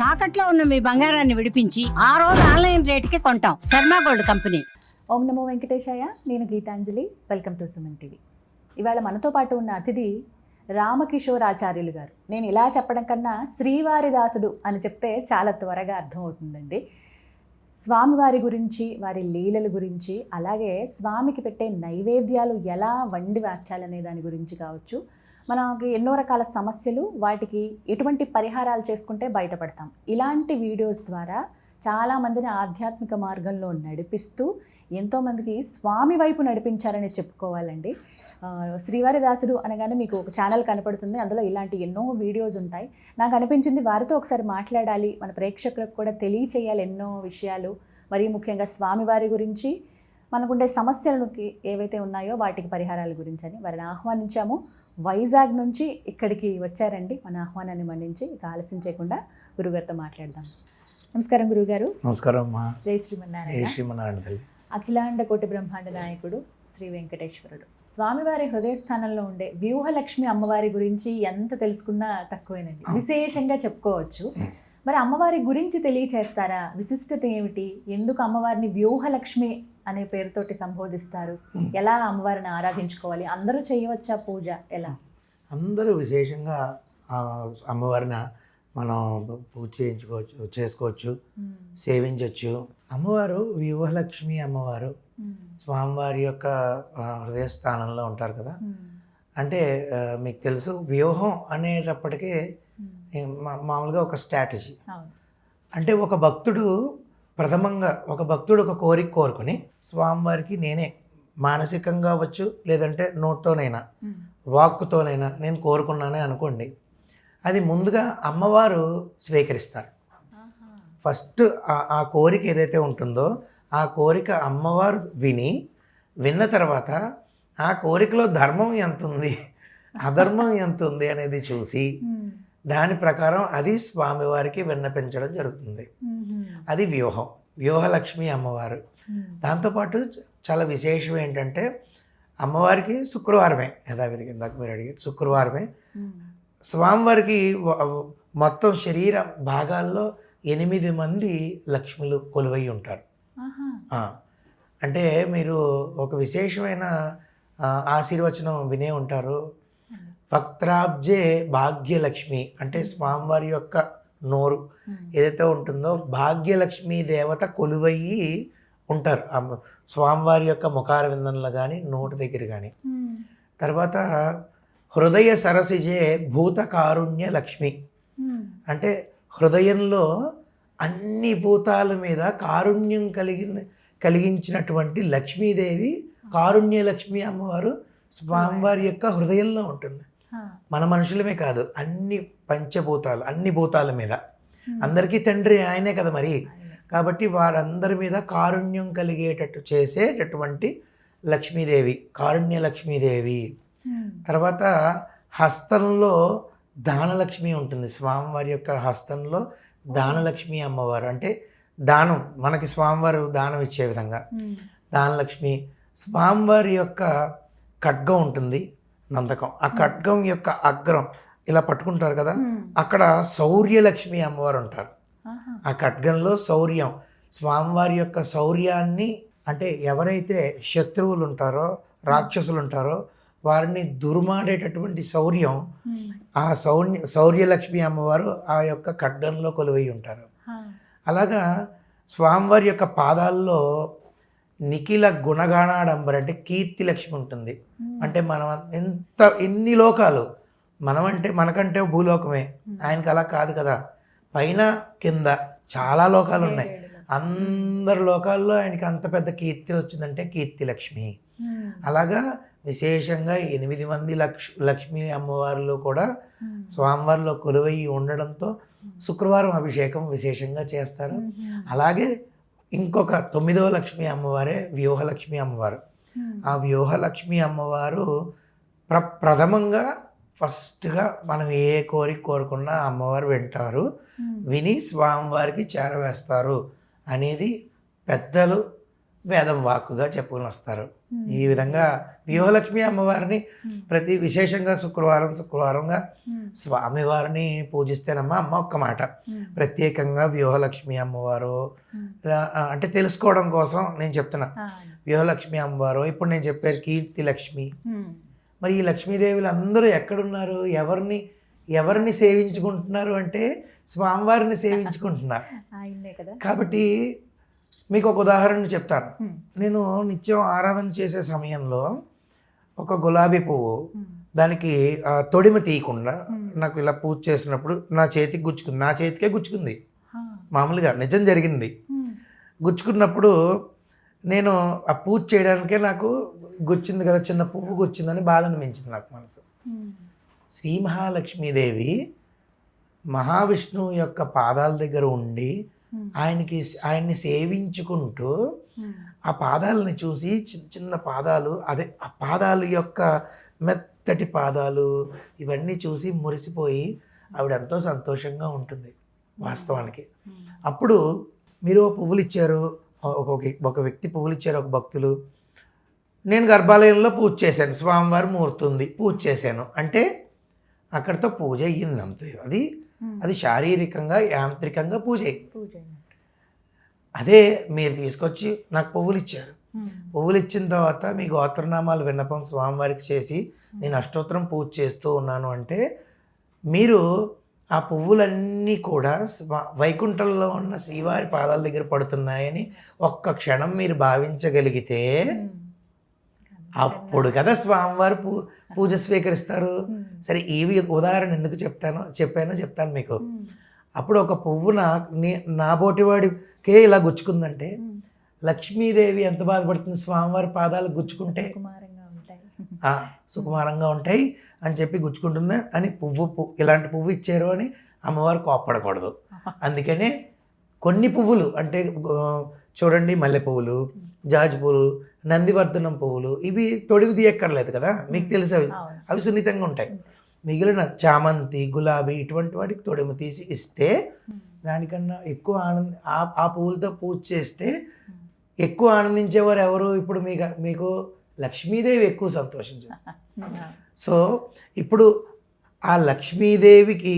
తాకట్లో ఉన్న మీ బంగారాన్ని విడిపించి ఆ రోజు ఆన్లైన్ రేటుకి కొంటాం. Sharma gold company. ఓం నమో వెంకటేశాయ. నేను Gitanjali. Welcome to Suman TV. ఇవాళ మనతో పాటు ఉన్న అతిథి రామకిషోర్ ఆచార్యులు గారు. నేను ఇలా చెప్పడం కన్నా శ్రీవారి దాసుడు అని చెప్తే చాలా త్వరగా అర్థమవుతుందండి. స్వామివారి గురించి, వారి లీలల గురించి, అలాగే స్వామికి పెట్టే నైవేద్యాలు ఎలా వండి వార్చాలనే దాని గురించి కావచ్చు, మనకి ఎన్నో రకాల సమస్యలు, వాటికి ఎటువంటి పరిహారాలు చేసుకుంటే బయటపడతాం, ఇలాంటి వీడియోస్ ద్వారా చాలామందిని ఆధ్యాత్మిక మార్గంలో నడిపిస్తూ ఎంతోమందికి స్వామి వైపు నడిపించారని చెప్పుకోవాలండి. శ్రీవారి దాసుడు అనగానే మీకు ఒక ఛానల్ కనపడుతుంది, అందులో ఇలాంటి ఎన్నో వీడియోస్ ఉంటాయి. నాకు అనిపించింది వారితో ఒకసారి మాట్లాడాలి, మన ప్రేక్షకులకు కూడా తెలియచేయాలి ఎన్నో విషయాలు, మరీ ముఖ్యంగా స్వామివారి గురించి, మనకుండే సమస్యలకి ఏవైతే ఉన్నాయో వాటికి పరిహారాల గురించి అని వారిని ఆహ్వానించాము. వైజాగ్ నుంచి ఇక్కడికి వచ్చారండి. మన ఆహ్వానాన్ని మన్నించి ఇక ఆలస్యం చేయకుండా గురుగారితో మాట్లాడదాం. నమస్కారం గురుగారు. నమస్కారం అమ్మా. జై శ్రీమన్నారాయణ. శ్రీమన్నారాయణ తల్లి. అఖిలాండ కోటి బ్రహ్మాండ నాయకుడు శ్రీ వెంకటేశ్వరుడు. స్వామివారి హృదయస్థానంలో ఉండే వ్యూహలక్ష్మి అమ్మవారి గురించి ఎంత తెలుసుకున్నా తక్కువేనండి, విశేషంగా చెప్పుకోవచ్చు. మరి అమ్మవారి గురించి తెలియచేస్తారా? విశిష్టత ఏమిటి? ఎందుకు అమ్మవారిని వ్యూహలక్ష్మి అనే పేరుతోటి సంబోధిస్తారు? ఎలా అమ్మవారిని ఆరాధించుకోవాలి? అందరూ చేయవచ్చా పూజ? ఎలా? అందరూ విశేషంగా అమ్మవారిని మనం పూజ చేసుకోవచ్చు, సేవించవచ్చు. అమ్మవారు వ్యూహలక్ష్మి అమ్మవారు స్వామివారి యొక్క హృదయస్థానంలో ఉంటారు కదా. అంటే మీకు తెలుసు, వ్యూహం అనేటప్పటికీ మామూలుగా ఒక స్ట్రాటజీ. అంటే ఒక భక్తుడు ఒక కోరిక కోరుకొని స్వామివారికి నేనే మానసికంగా అవ్వచ్చు, లేదంటే నోట్తోనైనా వాక్కుతోనైనా నేను కోరుకున్నానే అనుకోండి, అది ముందుగా అమ్మవారు స్వీకరిస్తారు. ఫస్ట్ ఆ కోరిక ఏదైతే ఉంటుందో ఆ కోరిక అమ్మవారు విన్న తర్వాత ఆ కోరికలో ధర్మం ఎంత ఉంది, అధర్మం ఎంత ఉంది అనేది చూసి దాని ప్రకారం అది స్వామివారికి విన్నపించడం జరుగుతుంది. అది వ్యూహలక్ష్మి అమ్మవారు. దాంతోపాటు చాలా విశేషం ఏంటంటే అమ్మవారికి శుక్రవారమే, యథావిధిగా ఇందాక మీరు అడిగారు, శుక్రవారమే స్వామివారికి మొత్తం శరీర భాగాల్లో 8 మంది లక్ష్ములు కొలువై ఉంటారు. అంటే మీరు ఒక విశేషమైన ఆశీర్వచనం వినే ఉంటారు. వక్త్రాబ్జే భాగ్యలక్ష్మి, అంటే స్వామివారి యొక్క నోరు ఏదైతే ఉంటుందో భాగ్యలక్ష్మి దేవత కొలువయ్యి ఉంటారు స్వామివారి యొక్క ముఖార విందంలో కానీ నోటి దగ్గర కానీ. తర్వాత హృదయ సరసిజే భూత కారుణ్య లక్ష్మి, అంటే హృదయంలో అన్ని భూతాల మీద కారుణ్యం కలిగించినటువంటి లక్ష్మీదేవి, కారుణ్య లక్ష్మి అమ్మవారు స్వామివారి యొక్క హృదయంలో ఉంటుంది. మన మనుషులమే కాదు, అన్ని పంచభూతాలు, అన్ని భూతాల మీద, అందరికీ తండ్రి ఆయనే కదా మరి. కాబట్టి వారందరి మీద కారుణ్యం కలిగేటట్టు చేసేటటువంటి లక్ష్మీదేవి, కారుణ్య లక్ష్మీదేవి. తర్వాత హస్తంలో దానలక్ష్మి ఉంటుంది. స్వామివారి యొక్క హస్తంలో దానలక్ష్మి అమ్మవారు, అంటే దానం, మనకి స్వామివారు దానం ఇచ్చే విధంగా దానలక్ష్మి. స్వామివారి యొక్క ఖడ్గం ఉంటుంది, నందకం. ఆ ఖడ్గం యొక్క అగ్రం ఇలా పట్టుకుంటారు కదా, అక్కడ శౌర్యలక్ష్మి అమ్మవారు ఉంటారు. ఆ ఖడ్గంలో శౌర్యం, స్వామివారి యొక్క శౌర్యాన్ని, అంటే ఎవరైతే శత్రువులు ఉంటారో, రాక్షసులు ఉంటారో వారిని దుర్మాడేటటువంటి శౌర్యం ఆ శౌర్యలక్ష్మి అమ్మవారు ఆ యొక్క ఖడ్గంలో కొలువై ఉంటారు. అలాగా స్వామివారి యొక్క పాదాల్లో నిఖిల గుణగాణాడంబర, అంటే కీర్తి లక్ష్మి ఉంటుంది. అంటే మనం ఎన్ని లోకాలు, మనకంటే భూలోకమే, ఆయనకి అలా కాదు కదా, పైన కింద చాలా లోకాలు ఉన్నాయి. అందరి లోకాల్లో ఆయనకి అంత పెద్ద కీర్తి వచ్చిందంటే కీర్తి లక్ష్మి. అలాగా విశేషంగా 8 మంది లక్ష్మీ అమ్మవార్లు కూడా స్వామివారిలో కొలువై ఉండడంతో శుక్రవారం అభిషేకం విశేషంగా చేస్తారు. అలాగే ఇంకొక 9వ లక్ష్మీ అమ్మవారే వ్యూహలక్ష్మి అమ్మవారు. ఆ వ్యూహలక్ష్మి అమ్మవారు ప్రథమంగా ఫస్ట్గా మనం ఏ కోరిక కోరుకున్నా అమ్మవారు వింటారు, విని స్వామివారికి చేరవేస్తారు అనేది పెద్దలు వేదం వాక్కుగా చెప్పుకొని వస్తారు. ఈ విధంగా వ్యూహలక్ష్మి అమ్మవారిని ప్రతి విశేషంగా శుక్రవారంగా స్వామివారిని పూజిస్తేనమ్మా అమ్మ ఒక్క మాట ప్రత్యేకంగా వ్యూహలక్ష్మి అమ్మవారు అంటే తెలుసుకోవడం కోసం నేను చెప్తున్నా. వ్యూహలక్ష్మి అమ్మవారు, ఇప్పుడు నేను చెప్పారు కీర్తి లక్ష్మి. మరి ఈ లక్ష్మీదేవులు అందరూ ఎక్కడున్నారు? ఎవరిని సేవించుకుంటున్నారు అంటే స్వామివారిని సేవించుకుంటున్నారు. కాబట్టి మీకు ఒక ఉదాహరణ చెప్తాను. నేను నిత్యం ఆరాధన చేసే సమయంలో ఒక గులాబీ పువ్వు దానికి తొడిమ తీయకుండా నాకు ఇలా పూజ చేసినప్పుడు నా చేతికే గుచ్చుకుంది. మామూలుగా నిజం జరిగింది. గుచ్చుకున్నప్పుడు నేను ఆ పూజ చేయడానికే నాకు గుచ్చింది కదా, చిన్న పువ్వు గుచ్చిందని బాధ అనిపించింది నాకు మనసు. శ్రీ మహాలక్ష్మీదేవి మహావిష్ణువు యొక్క పాదాల దగ్గర ఉండి ఆయన్ని సేవించుకుంటూ ఆ పాదాలని చూసి చిన్న పాదాలు, అదే ఆ పాదాలు యొక్క మెత్తటి పాదాలు ఇవన్నీ చూసి మురిసిపోయి ఆవిడ ఎంతో సంతోషంగా ఉంటుంది వాస్తవానికి. అప్పుడు మీరు పువ్వులు ఇచ్చారు, ఒక వ్యక్తి పువ్వులు ఇచ్చారు, ఒక భక్తులు. నేను గర్భాలయంలో పూజ చేశాను, స్వామివారి మూర్తుంది పూజ చేశాను అంటే అక్కడితో పూజ అయ్యింది అంతే. అది శారీరకంగా యాంత్రికంగా పూజ అయ్యింది. అదే మీరు తీసుకొచ్చి నాకు పువ్వులు ఇచ్చారు. పువ్వులు ఇచ్చిన తర్వాత మీ గోత్రనామాలు విన్నపం స్వామివారికి చేసి నేను అష్టోత్తరం పూజ చేస్తూ ఉన్నాను అంటే మీరు ఆ పువ్వులన్నీ కూడా వైకుంఠంలో ఉన్న శ్రీవారి పాదాల దగ్గర పడుతున్నాయని ఒక్క క్షణం మీరు భావించగలిగితే అప్పుడు కదా స్వామివారు పూజ స్వీకరిస్తారు. సరే, ఈ ఉదాహరణ ఎందుకు చెప్తాను మీకు. అప్పుడు ఒక పువ్వు నా బోటివాడికే ఇలా గుచ్చుకుందంటే లక్ష్మీదేవి ఎంత బాధపడుతుంది? స్వామివారి పాదాలు గుచ్చుకుంటే సుకుమారంగా ఉంటాయి అని చెప్పి గుచ్చుకుంటుంది అని ఇలాంటి పువ్వు ఇచ్చారు అని అమ్మవారు కోప్పడకూడదు. అందుకనే కొన్ని పువ్వులు అంటే చూడండి, మల్లె పువ్వులు, జాజి పువ్వులు, నందివర్ధనం పువ్వులు ఇవి తొడివి తీయక్కర్లేదు కదా, మీకు తెలుసు అవి సున్నితంగా ఉంటాయి. మిగిలిన చామంతి, గులాబీ ఇటువంటి వాటికి తొడిమ తీసి ఇస్తే దానికన్నా ఎక్కువ ఆ పువ్వులతో పూజ చేస్తే ఎక్కువ ఆనందించేవారు ఎవరు? ఇప్పుడు మీకు లక్ష్మీదేవి ఎక్కువ సంతోషించారు. సో ఇప్పుడు ఆ లక్ష్మీదేవికి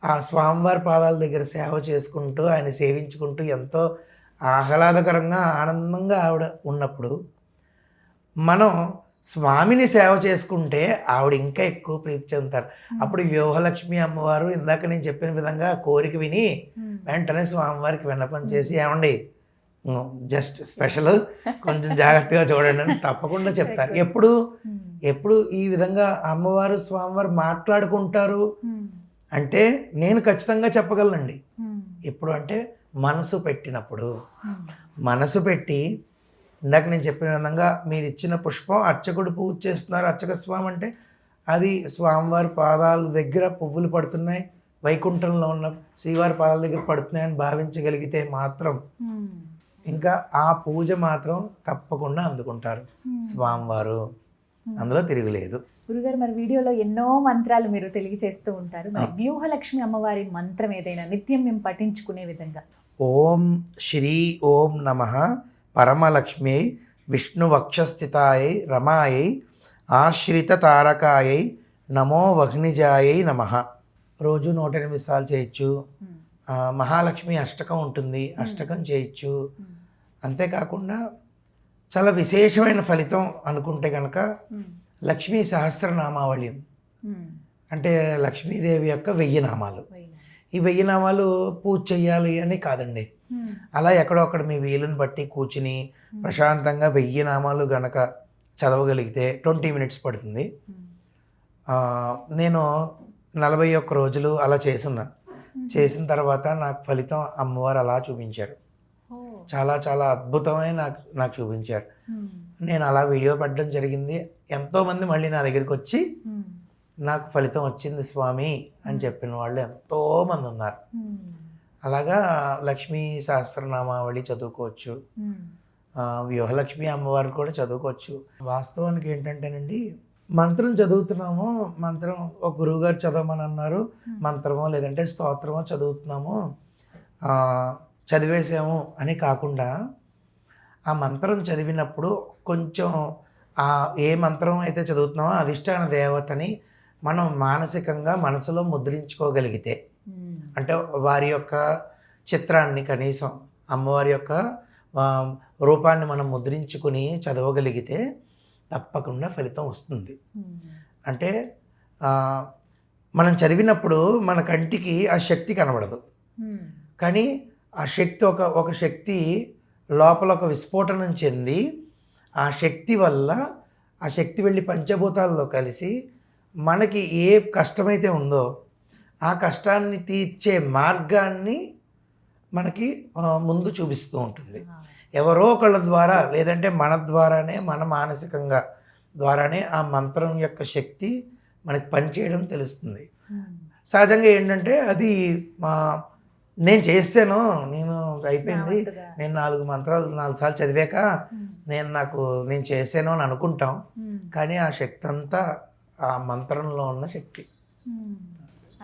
ఆ స్వామివారి పాదాల దగ్గర సేవ చేసుకుంటూ ఆయన సేవించుకుంటూ ఎంతో ఆహ్లాదకరంగా ఆనందంగా ఆవిడ ఉన్నప్పుడు మనం స్వామిని సేవ చేసుకుంటే ఆవిడ ఇంకా ఎక్కువ ప్రీతి చెందుతారు. అప్పుడు వ్యూహలక్ష్మి అమ్మవారు ఇందాక నేను చెప్పిన విధంగా కోరిక విని వెంటనే స్వామివారికి విన్నపం చేసి ఏమండి జస్ట్ స్పెషల్ కొంచెం జాగ్రత్తగా చూడండి అని తప్పకుండా చెప్తారు. ఎప్పుడు ఈ విధంగా అమ్మవారు స్వామివారు మాట్లాడుకుంటారు అంటే నేను ఖచ్చితంగా చెప్పగలనండి. ఎప్పుడు అంటే మనసు పెట్టినప్పుడు. మనసు పెట్టి ఇందాక నేను చెప్పిన విధంగా మీరు ఇచ్చిన పుష్పం అర్చకుడు పూజ చేస్తున్నారు, అర్చక స్వామి అంటే అది స్వామివారి పాదాల దగ్గర పువ్వులు పడుతున్నాయి, వైకుంఠంలో ఉన్న శ్రీవారి పాదాల దగ్గర పడుతున్నాయని భావించగలిగితే మాత్రం ఇంకా ఆ పూజ మాత్రం తప్పకుండా అందుకుంటారు స్వామివారు. అందులో తిరుగులేదు. గురుగారు, మరి వీడియోలో ఎన్నో మంత్రాలు మీరు తెలియజేస్తూ ఉంటారు. మరి వ్యూహలక్ష్మి అమ్మవారి మంత్రం ఏదైనా నిత్యం మేము పఠించుకునే విధంగా. ఓం శ్రీ ఓం నమః పరమలక్ష్మ్యై విష్ణువక్షస్థితాయై రమాయై ఆశ్రిత తారకాయై నమో వహ్నిజాయై నమః. రోజు 108 సార్లు చేయొచ్చు. మహాలక్ష్మి అష్టకం ఉంటుంది, అష్టకం చేయొచ్చు. అంతేకాకుండా చాలా విశేషమైన ఫలితం అనుకుంటే కనుక లక్ష్మీ సహస్రనామావళి అంటే లక్ష్మీదేవి యొక్క 1000 నామాలు. ఈ 1000 నామాలు పూజ చెయ్యాలి అని కాదండి, అలా ఎక్కడొక్కడ మీ వీలుని బట్టి కూర్చుని ప్రశాంతంగా 1000 నామాలు గనక చదవగలిగితే 20 minutes పడుతుంది. నేను 41 రోజులు అలా చేసిన తర్వాత నాకు ఫలితం అమ్మవారు అలా చూపించారు. చాలా చాలా అద్భుతమైన నాకు చూపించారు. నేను అలా వీడియో పెట్టడం జరిగింది. ఎంతోమంది మళ్ళీ నా దగ్గరికి వచ్చి నాకు ఫలితం వచ్చింది స్వామి అని చెప్పిన వాళ్ళు ఎంతోమంది ఉన్నారు. అలాగా లక్ష్మీ సహస్రనామావళి చదువుకోవచ్చు, వ్యూహలక్ష్మి అమ్మవారు కూడా చదువుకోవచ్చు. వాస్తవానికి ఏంటంటేనండి, మంత్రం చదువుతున్నాము, మంత్రం ఒక గురువుగారు చదవమని అన్నారు, మంత్రమో లేదంటే స్తోత్రమో చదువుతున్నాము, చదివేసాము అని కాకుండా ఆ మంత్రం చదివినప్పుడు కొంచెం ఆ ఏ మంత్రం అయితే చదువుతున్నామో అధిష్టాన దేవతని మనం మానసికంగా మనసులో ముద్రించుకోగలిగితే, అంటే వారి యొక్క చిత్రాన్ని కనీసం అమ్మవారి యొక్క రూపాన్ని మనం ముద్రించుకుని చదవగలిగితే తప్పకుండా ఫలితం వస్తుంది. అంటే మనం చదివినప్పుడు మన కంటికి ఆ శక్తి కనబడదు, కానీ ఆ శక్తి ఒక శక్తి లోపల ఒక విస్ఫోటనం చెంది ఆ శక్తి వల్ల ఆ శక్తి వెళ్ళి పంచభూతాల్లో కలిసి మనకి ఏ కష్టమైతే ఉందో ఆ కష్టాన్ని తీర్చే మార్గాన్ని మనకి ముందు చూపిస్తూ ఉంటుంది. ఎవరో ఒకళ్ళ ద్వారా లేదంటే మన ద్వారానే, మన మానసికంగా ద్వారానే ఆ మంత్రం యొక్క శక్తి మనకి పనిచేయడం తెలుస్తుంది. సహజంగా ఏంటంటే అది నేను చేస్తాను, నేను అయిపోయింది, నేను 4 మంత్రాలు 4 సార్లు చదివాక నేను చేశాను అని అనుకుంటాం, కానీ ఆ శక్తి అంతా ఆ మంత్రంలో ఉన్న శక్తి.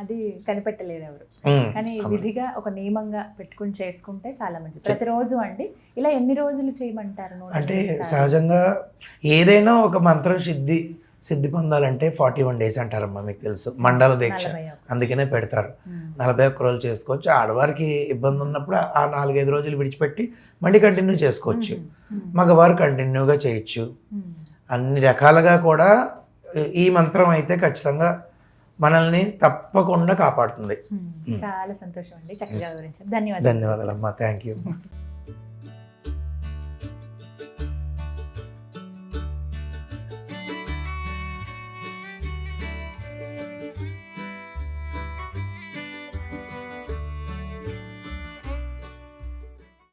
అది కనిపెట్టలేరు ఎవరు. కానీ విధిగా ఒక నియమంగా పెట్టుకుని చేసుకుంటే చాలా మంచిది. ప్రతిరోజు అండి ఇలా ఎన్ని రోజులు చేయమంటారు? అంటే సహజంగా ఏదైనా ఒక మంత్రం సిద్ధి పొందాలంటే 41 days అంటారమ్మా, మీకు తెలుసు, మండల దీక్ష, అందుకనే పెడతారు. 41 రోజులు చేసుకోవచ్చు. ఆడవారికి ఇబ్బంది ఉన్నప్పుడు ఆ 4-5 రోజులు విడిచిపెట్టి మళ్ళీ కంటిన్యూ చేసుకోవచ్చు. మగవారు కంటిన్యూగా చేయొచ్చు. అన్ని రకాలుగా కూడా ఈ మంత్రం అయితే ఖచ్చితంగా మనల్ని తప్పకుండా కాపాడుతుంది. చాలా సంతోషం అండి, చక్కగా వివరించారు. ధన్యవాదాలమ్మా. Thank you.